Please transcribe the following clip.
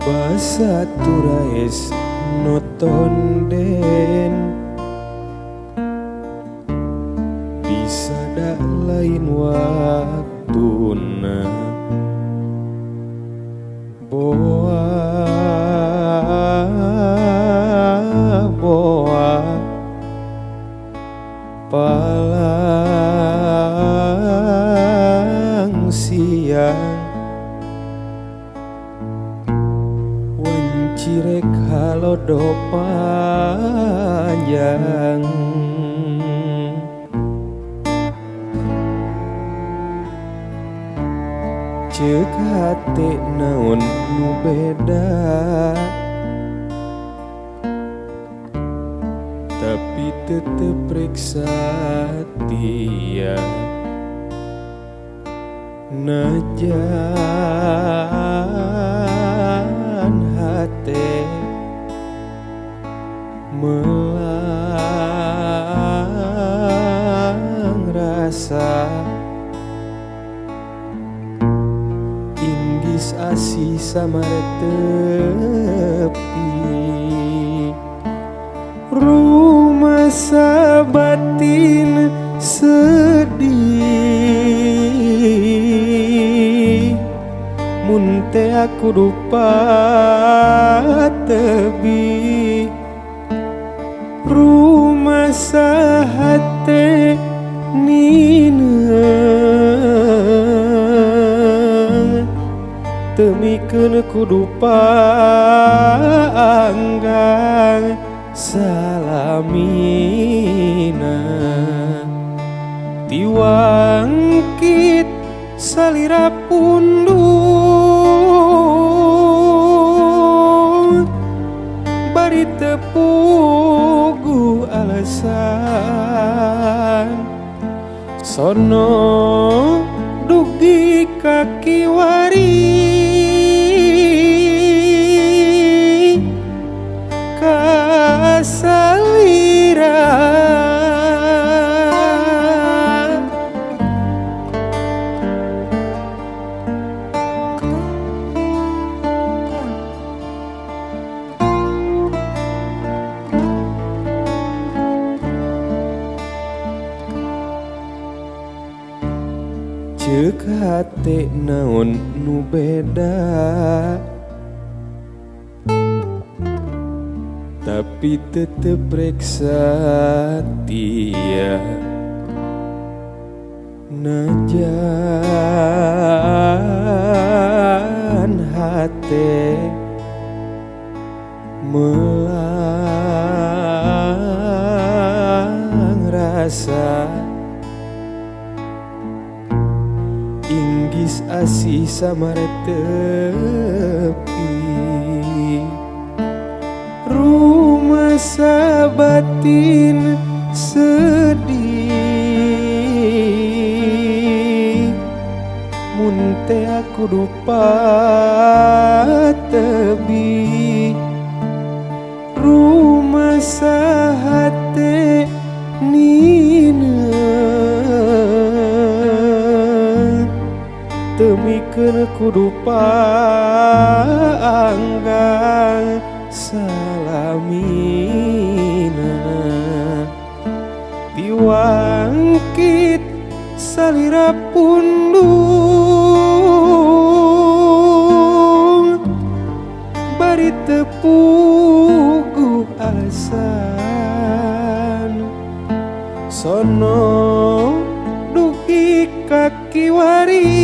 Basaturais notonden bisa dak lain waktuna boa boa palang siang wancirek halodo panjang ceuk hate naon nu beda tapi tetep reksa tia najan hate melang rasa inggis asih samare tepi rumah sabatin sedih mun teh aku dupa tebi rumah sahate nineng temikeun kudu panggang salamina tiwangkit salira pundung bari tepugu alasan sono dugi kaki wari kasalira ceuk hate naon nu beda tapi tetep reksa tia najan hate melang rasa inggis asih samare tepi rumah sabatin sedih mun teh aku dupa tebi rumah sahate nineng temikeun kudu panggang salamina tiwangkit salira pundung bari tepugu alasan sono dugi kaki wari